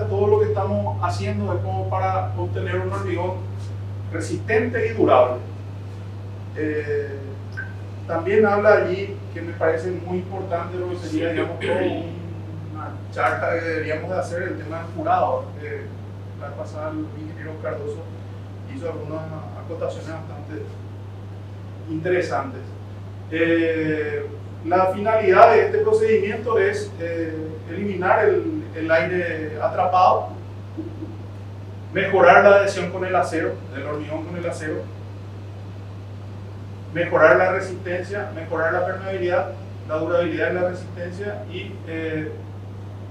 todo lo que estamos haciendo es como para obtener un hormigón resistente y durable. También habla allí, que me parece muy importante, lo que sería, digamos, una charla que deberíamos de hacer, el tema del jurado. La vez pasada el ingeniero Cardoso hizo algunas acotaciones bastante interesantes. La finalidad de este procedimiento es eliminar el aire atrapado, mejorar la adhesión con el acero, del hormigón con el acero, mejorar la resistencia, mejorar la permeabilidad, la durabilidad y la resistencia, y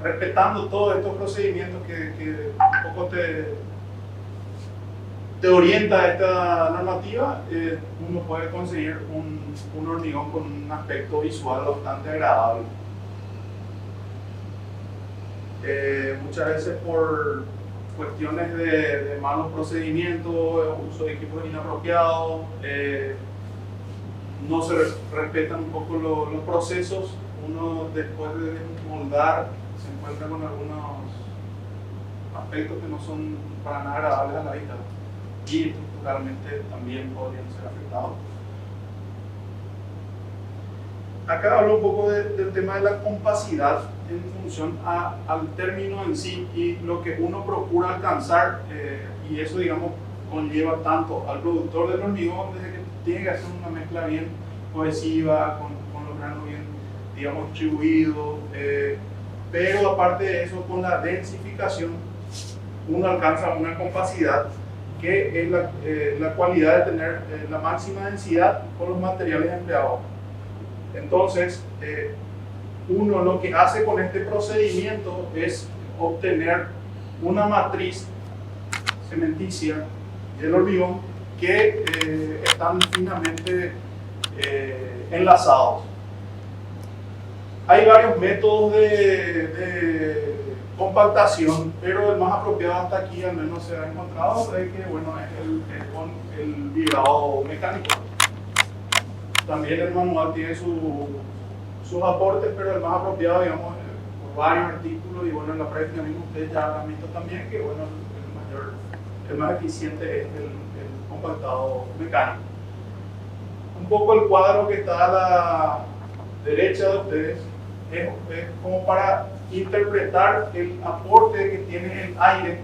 respetando todos estos procedimientos que un poco te orienta esta normativa, uno puede conseguir un hormigón con un aspecto visual bastante agradable. Muchas veces por cuestiones de malos procedimientos, uso de equipos inapropiados, no se respetan un poco los procesos. Uno, después de moldar, se encuentra con algunos aspectos que no son para nada agradables a la vista y estructuralmente también podrían ser afectados. Acá hablo un poco del tema de la compacidad en función al término en sí y lo que uno procura alcanzar, y eso, digamos, conlleva tanto al productor del hormigón, desde que tiene que hacer una mezcla bien cohesiva, con los granos bien, digamos, distribuidos, pero aparte de eso, con la densificación, uno alcanza una compacidad que es la cualidad de tener la máxima densidad con los materiales empleados. Entonces, uno lo que hace con este procedimiento es obtener una matriz cementicia del hormigón que están finamente enlazados. Hay varios métodos de compactación, pero el más apropiado hasta aquí al menos se ha encontrado es que, bueno, es con el vibrado mecánico. También el manual tiene sus aportes, pero el más apropiado, digamos, por varios artículos, y bueno, en la práctica misma ustedes ya han visto también que, bueno, el más eficiente es el compactado mecánico. Un poco el cuadro que está a la derecha de ustedes es como para interpretar el aporte que tiene el aire.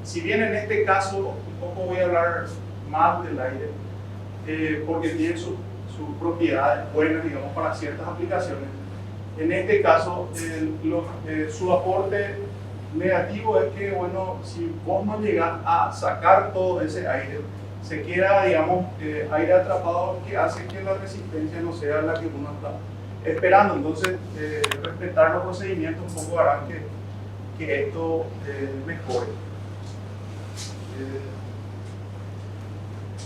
Si bien en este caso un poco voy a hablar más del aire, porque tiene sus propiedades buenas, digamos, para ciertas aplicaciones. En este caso, su aporte negativo es que, bueno, si vos no llegás a sacar todo ese aire, se queda, digamos, aire atrapado, que hace que la resistencia no sea la que uno está esperando. Entonces, respetar los procedimientos un poco harán que esto mejore.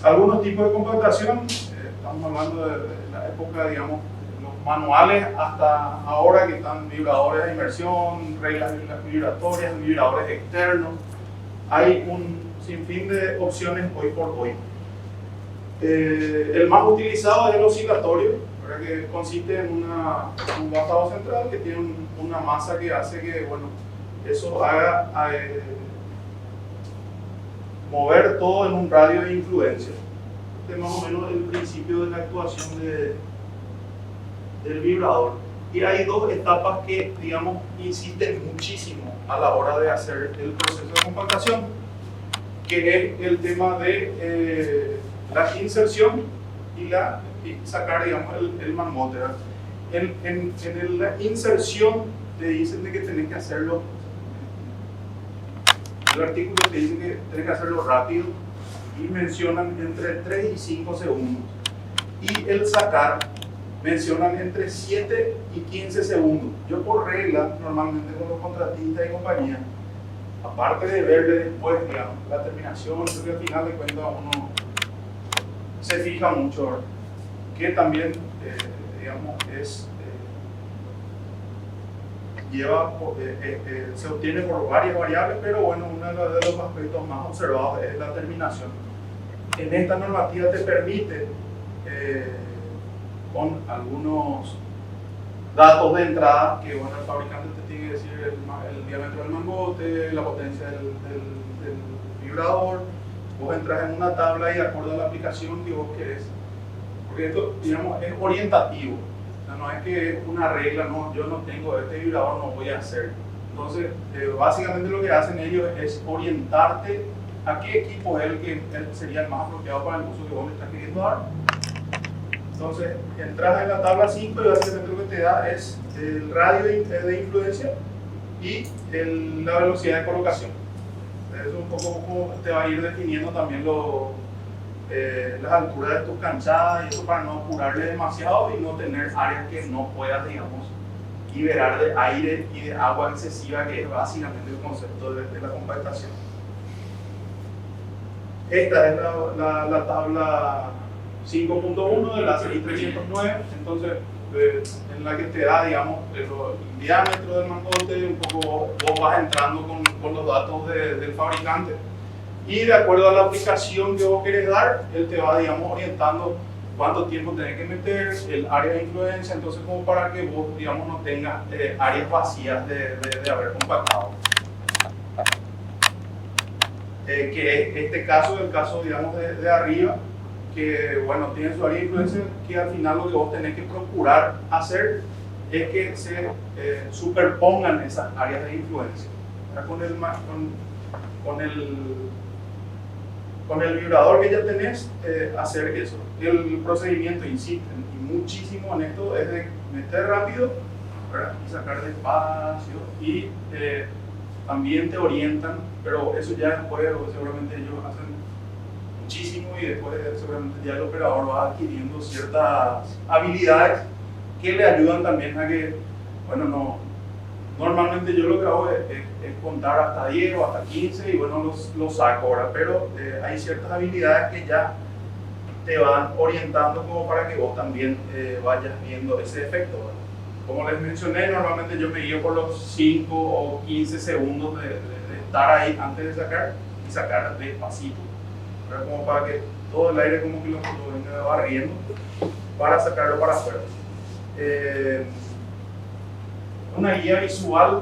Algunos tipos de compactación, estamos hablando de la época, digamos, los manuales hasta ahora, que están vibradores de inmersión, reglas vibratorias, vibradores externos. Hay un sinfín de opciones hoy por hoy. El más utilizado es el oscilatorio, que consiste en un vástago central que tiene una masa que hace que, bueno, eso haga mover todo en un radio de influencia. Este es más o menos el principio de la actuación del vibrador. Y hay dos etapas que, digamos, insisten muchísimo a la hora de hacer el proceso de compactación, que es el tema de la inserción y sacar, digamos, el mangote. En la inserción te dicen de que tenés que hacerlo, el artículo te dice que tenés que hacerlo rápido y mencionan entre 3 y 5 segundos. Y el sacar mencionan entre 7 y 15 segundos. Yo por regla, normalmente con los contratistas y compañías, aparte de verle después, digamos, la terminación, porque al final de cuentas uno se fija mucho, ¿verdad? Que también, digamos, se obtiene por varias variables, pero bueno, uno de los aspectos más observados es la terminación. En esta normativa te permite, con algunos datos de entrada, que bueno, el fabricante te tiene que decir el diámetro del mangote, la potencia del vibrador. Vos entras en una tabla y de acuerdo a la aplicación que vos querés. Porque esto, digamos, es orientativo. O sea, no es que es una regla, no, yo no tengo este vibrador, no voy a hacer. Entonces, básicamente lo que hacen ellos es orientarte a qué equipo es el que sería el más apropiado para el uso que vos le estás queriendo dar. Entonces, entras en la tabla 5 y básicamente lo que te da es el radio de influencia y la velocidad de colocación. Eso es un poco como te va a ir definiendo también las alturas de tus canchadas y eso para no apurarle demasiado y no tener áreas que no puedas, digamos, liberar de aire y de agua excesiva, que es básicamente el concepto de la compactación. Esta es la tabla 5.1 de la serie 309, entonces en la que te da, digamos, el diámetro del mangote, un poco vos vas entrando con los datos del fabricante y de acuerdo a la aplicación que vos querés dar, él te va, digamos, orientando cuánto tiempo tenés que meter, el área de influencia, entonces como para que vos, digamos, no tengas áreas vacías de haber compactado. Que es este caso, el caso, digamos, de arriba, que bueno, tiene su área de influencia, que al final lo que vos tenés que procurar hacer es que se superpongan esas áreas de influencia. Con el vibrador que ya tenés, hacer eso. El procedimiento, insisto, y muchísimo en esto, es de meter rápido, ¿verdad? Y sacar despacio, y también te orientan, pero eso ya después seguramente ellos hacen muchísimo y después seguramente ya el operador va adquiriendo ciertas habilidades que le ayudan también a que, bueno, normalmente yo lo que hago es contar hasta 10 o hasta 15 y bueno, los saco ahora, pero hay ciertas habilidades que ya te van orientando como para que vos también vayas viendo ese efecto, ¿verdad? Como les mencioné, normalmente yo me guío por los 5 o 15 segundos de estar ahí antes de sacar y sacar despacito, ¿verdad? Como para que todo el aire como que lo venga barriendo para sacarlo para afuera. Una guía visual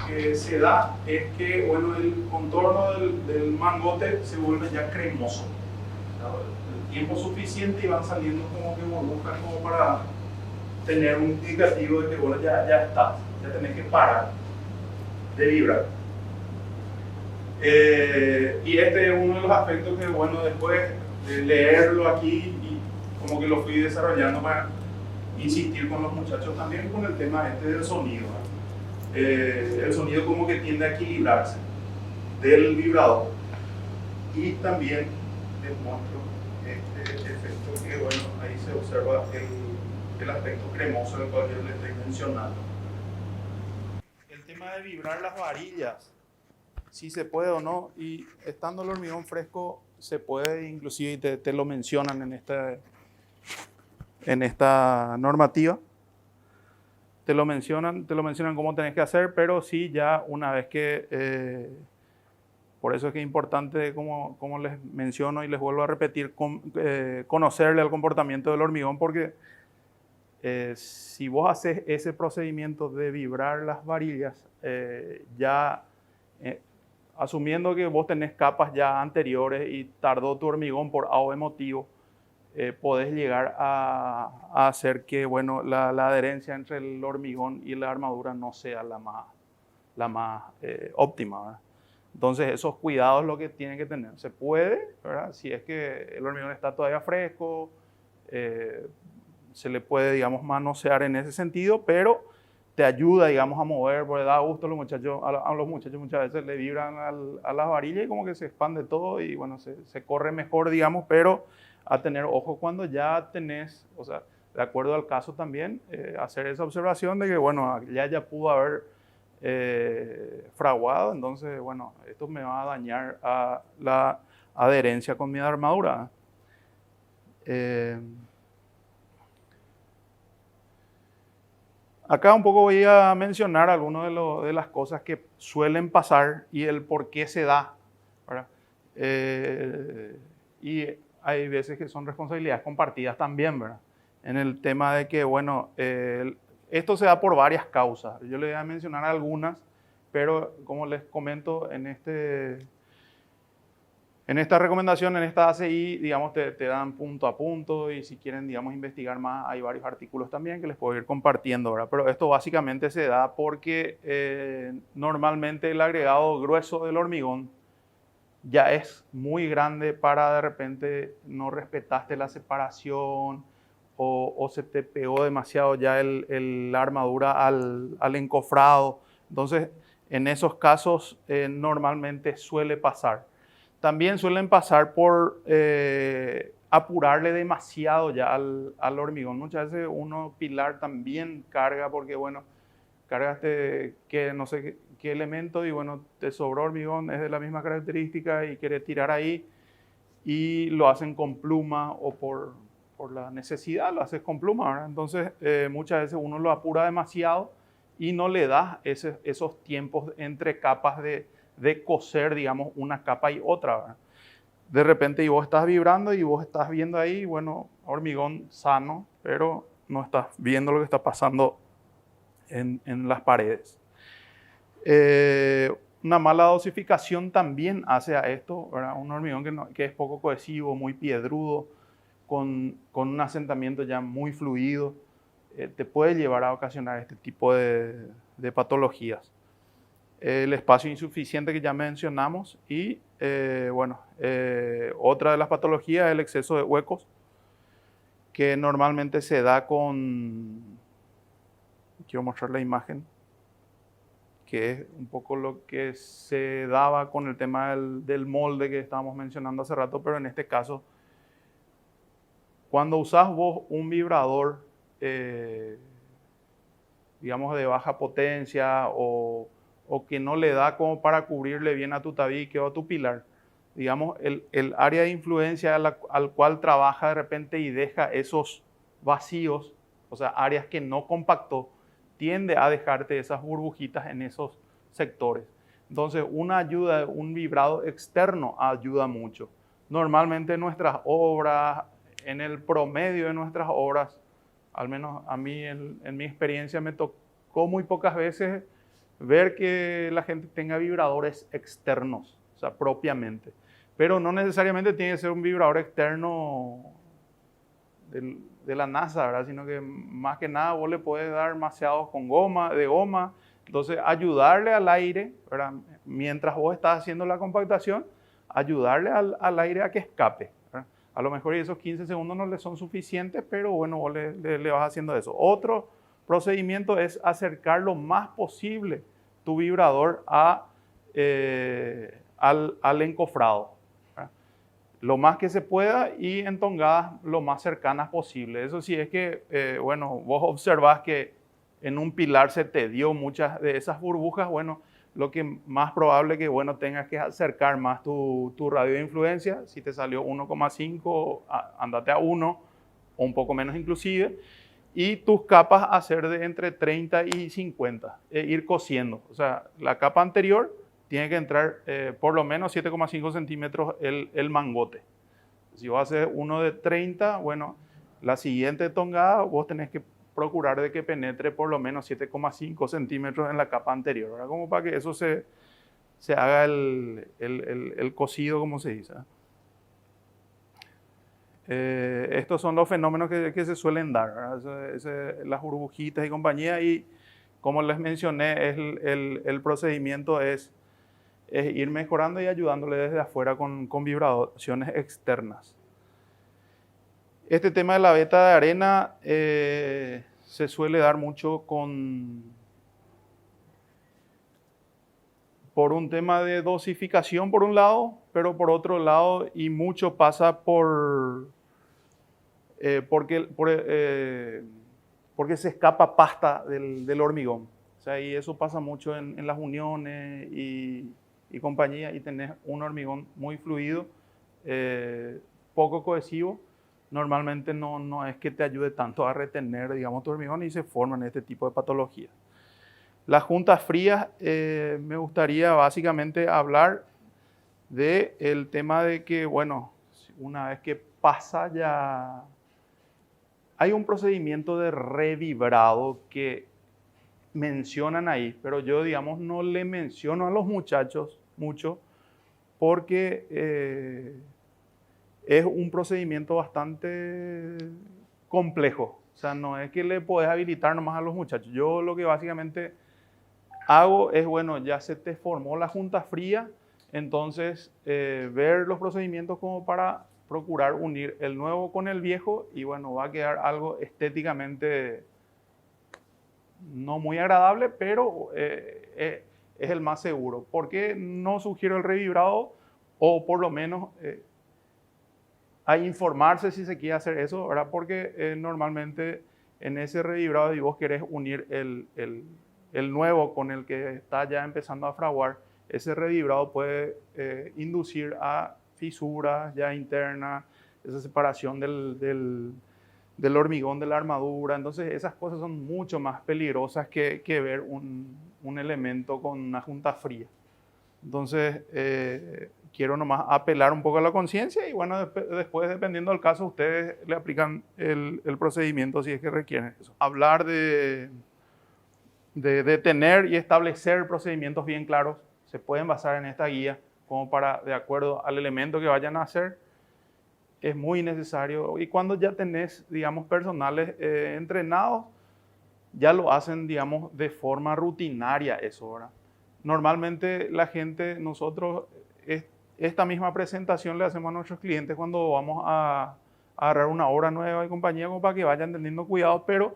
que se da es que bueno, el contorno del mangote se vuelve ya cremoso. El tiempo suficiente y van saliendo como que burbujas como para tener un indicativo de que bueno, ya está, ya tenés que parar de vibrar. Y este es uno de los aspectos que bueno, después de leerlo aquí y como que lo fui desarrollando para insistir con los muchachos también con el tema del sonido. El sonido como que tiende a equilibrarse del vibrador. Y también les muestro este efecto que bueno, ahí se observa el aspecto cremoso del cual yo les estoy mencionando. El tema de vibrar las varillas, si se puede o no, y estando el hormigón fresco se puede, inclusive te lo mencionan en esta normativa, te lo mencionan cómo tenés que hacer, pero sí ya una vez que, por eso es que es importante, como les menciono y les vuelvo a repetir, conocerle el comportamiento del hormigón, porque si vos haces ese procedimiento de vibrar las varillas, ya asumiendo que vos tenés capas ya anteriores y tardó tu hormigón por A o B motivo, podés llegar a hacer que bueno, la adherencia entre el hormigón y la armadura no sea la más óptima, ¿verdad? Entonces esos cuidados lo que tienen que tener. Se puede, ¿verdad? Si es que el hormigón está todavía fresco, se le puede, digamos, manosear en ese sentido, pero te ayuda, digamos, a mover, porque da gusto a los muchachos muchas veces le vibran a las varillas y como que se expande todo y bueno, se corre mejor, digamos, pero a tener ojo cuando ya tenés, o sea, de acuerdo al caso también, hacer esa observación de que, bueno, ya pudo haber fraguado, entonces, bueno, esto me va a dañar a la adherencia con mi armadura. Acá un poco voy a mencionar algunas de las cosas que suelen pasar y el por qué se da, ¿verdad? Y hay veces que son responsabilidades compartidas también, ¿verdad? En el tema de que, bueno, Esto se da por varias causas. Yo les voy a mencionar algunas, pero como les comento, en esta recomendación, en esta ACI, digamos, te dan punto a punto, y si quieren, digamos, investigar más, hay varios artículos también que les puedo ir compartiendo, ¿verdad? Pero esto básicamente se da porque normalmente el agregado grueso del hormigón ya es muy grande para de repente no respetaste la separación o se te pegó demasiado ya la armadura al encofrado. Entonces, en esos casos normalmente suele pasar. También suelen pasar por apurarle demasiado ya al hormigón. Muchas veces uno pilar también carga porque, bueno, cargaste que no sé qué elemento y bueno, te sobró hormigón, es de la misma característica y quiere tirar ahí y lo hacen con pluma o por la necesidad lo haces con pluma, ¿verdad? Entonces muchas veces uno lo apura demasiado y no le da esos tiempos entre capas de coser, digamos, una capa y otra, ¿verdad? De repente y vos estás vibrando y vos estás viendo ahí, bueno, hormigón sano, pero no estás viendo lo que está pasando en las paredes. Una mala dosificación también hace a esto, ¿verdad? Un hormigón que es poco cohesivo, muy piedrudo, con un asentamiento ya muy fluido, te puede llevar a ocasionar este tipo de patologías. El espacio insuficiente que ya mencionamos y, otra de las patologías es el exceso de huecos, que normalmente se da quiero mostrar la imagen, que es un poco lo que se daba con el tema del molde que estábamos mencionando hace rato, pero en este caso, cuando usás vos un vibrador, digamos, de baja potencia o que no le da como para cubrirle bien a tu tabique o a tu pilar, digamos, el área de influencia al cual trabaja de repente y deja esos vacíos, o sea, áreas que no compactó, tiende a dejarte esas burbujitas en esos sectores. Entonces, un vibrado externo ayuda mucho. Normalmente en nuestras obras, en el promedio de nuestras obras, al menos a mí en mi experiencia me tocó muy pocas veces ver que la gente tenga vibradores externos, o sea, propiamente. Pero no necesariamente tiene que ser un vibrador externo de la NASA, ¿verdad? Sino que más que nada vos le podés dar maseados de goma, entonces ayudarle al aire, ¿verdad? Mientras vos estás haciendo la compactación, ayudarle al aire a que escape, ¿verdad? A lo mejor esos 15 segundos no le son suficientes, pero bueno, vos le vas haciendo eso. Otro procedimiento es acercar lo más posible tu vibrador al encofrado, lo más que se pueda y en tongadas lo más cercanas posible. Eso sí es que, vos observás que en un pilar se te dio muchas de esas burbujas, bueno, lo que más probable que, bueno, tengas que acercar más tu radio de influencia. Si te salió 1,5, andate a 1 o un poco menos inclusive. Y tus capas hacer de entre 30 y 50, ir cosiendo. O sea, la capa anterior tiene que entrar por lo menos 7,5 centímetros el mangote. Si vos haces uno de 30, bueno, la siguiente tongada vos tenés que procurar de que penetre por lo menos 7,5 centímetros en la capa anterior, ¿verdad? Como para que eso se haga el cosido, como se dice. Estos son los fenómenos que se suelen dar, las burbujitas y compañía, y como les mencioné, el procedimiento es ir mejorando y ayudándole desde afuera con vibraciones externas. Este tema de la veta de arena se suele dar mucho por un tema de dosificación por un lado, pero por otro lado, y mucho pasa porque se escapa pasta del hormigón. O sea, y eso pasa mucho en las uniones y compañía, y tenés un hormigón muy fluido, poco cohesivo. Normalmente no es que te ayude tanto a retener, digamos, tu hormigón, y se forman este tipo de patologías. Las juntas frías, me gustaría básicamente hablar del tema de que, bueno, una vez que pasa ya Hay un procedimiento de revibrado que mencionan ahí, pero yo, digamos, no le menciono a los muchachos mucho porque es un procedimiento bastante complejo. O sea, no es que le podés habilitar nomás a los muchachos. Yo lo que básicamente hago es, bueno, ya se te formó la junta fría, entonces ver los procedimientos como para procurar unir el nuevo con el viejo y bueno, va a quedar algo estéticamente no muy agradable, pero es el más seguro. ¿Por qué no sugiero el revibrado? O por lo menos a informarse si se quiere hacer eso, ¿verdad? Porque normalmente en ese revibrado, y vos querés unir el nuevo con el que está ya empezando a fraguar, ese revibrado puede inducir a fisuras ya internas, esa separación del hormigón de la armadura. Entonces esas cosas son mucho más peligrosas que ver un elemento con una junta fría. Entonces quiero nomás apelar un poco a la conciencia y bueno, después dependiendo del caso ustedes le aplican el procedimiento si es que requieren eso. Hablar de tener y establecer procedimientos bien claros se pueden basar en esta guía como para, de acuerdo al elemento que vayan a hacer, es muy necesario. Y cuando ya tenés, digamos, personales entrenados, ya lo hacen, digamos, de forma rutinaria eso, ¿verdad? Normalmente la gente, nosotros, esta misma presentación le hacemos a nuestros clientes cuando vamos a agarrar una obra nueva y compañía, como para que vayan teniendo cuidado, pero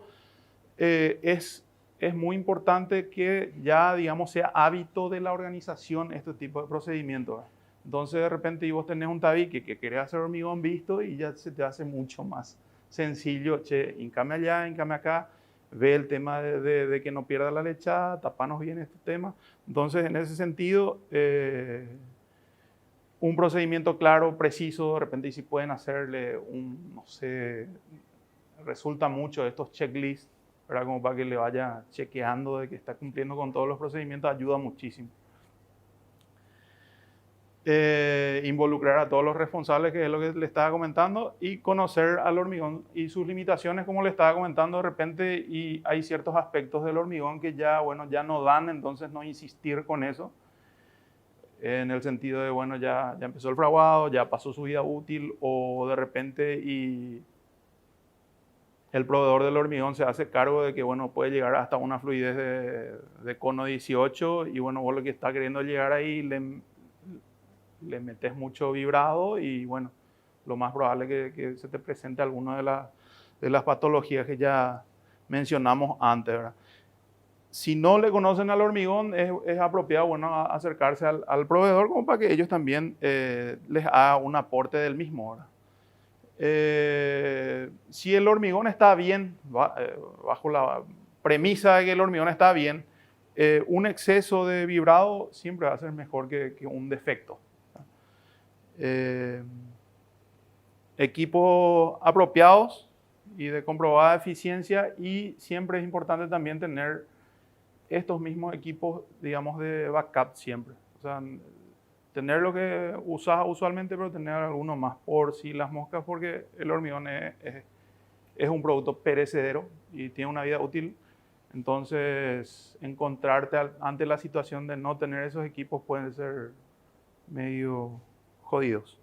es muy importante que ya, digamos, sea hábito de la organización este tipo de procedimientos. Entonces, de repente, vos tenés un tabique que querés hacer hormigón visto y ya se te hace mucho más sencillo. Che, hincame allá, hincame acá, ve el tema de que no pierda la lechada, tapanos bien este tema. Entonces, en ese sentido, un procedimiento claro, preciso, de repente, y si pueden hacerle no sé, resulta mucho estos checklists, ¿verdad? Como para que le vaya chequeando de que está cumpliendo con todos los procedimientos, ayuda muchísimo. Involucrar a todos los responsables, que es lo que le estaba comentando, y conocer al hormigón y sus limitaciones, como le estaba comentando de repente, y hay ciertos aspectos del hormigón que ya, bueno, ya no dan, entonces no insistir con eso, en el sentido de, bueno, ya empezó el fraguado, ya pasó su vida útil, o de repente y el proveedor del hormigón se hace cargo de que, bueno, puede llegar hasta una fluidez de cono 18 y, bueno, vos lo que está queriendo llegar ahí le metes mucho vibrado y, bueno, lo más probable es que se te presente alguna de las patologías que ya mencionamos antes, ¿verdad? Si no le conocen al hormigón, es apropiado, bueno, acercarse al proveedor como para que ellos también les haga un aporte del mismo, ¿verdad? Si el hormigón está bien, bajo la premisa de que el hormigón está bien, un exceso de vibrado siempre va a ser mejor que un defecto. Equipos apropiados y de comprobada eficiencia, y siempre es importante también tener estos mismos equipos, digamos, de backup siempre. O sea, tener lo que usas usualmente, pero tener alguno más por si las moscas, porque el hormigón es un producto perecedero y tiene una vida útil. Entonces, encontrarte ante la situación de no tener esos equipos pueden ser medio jodidos.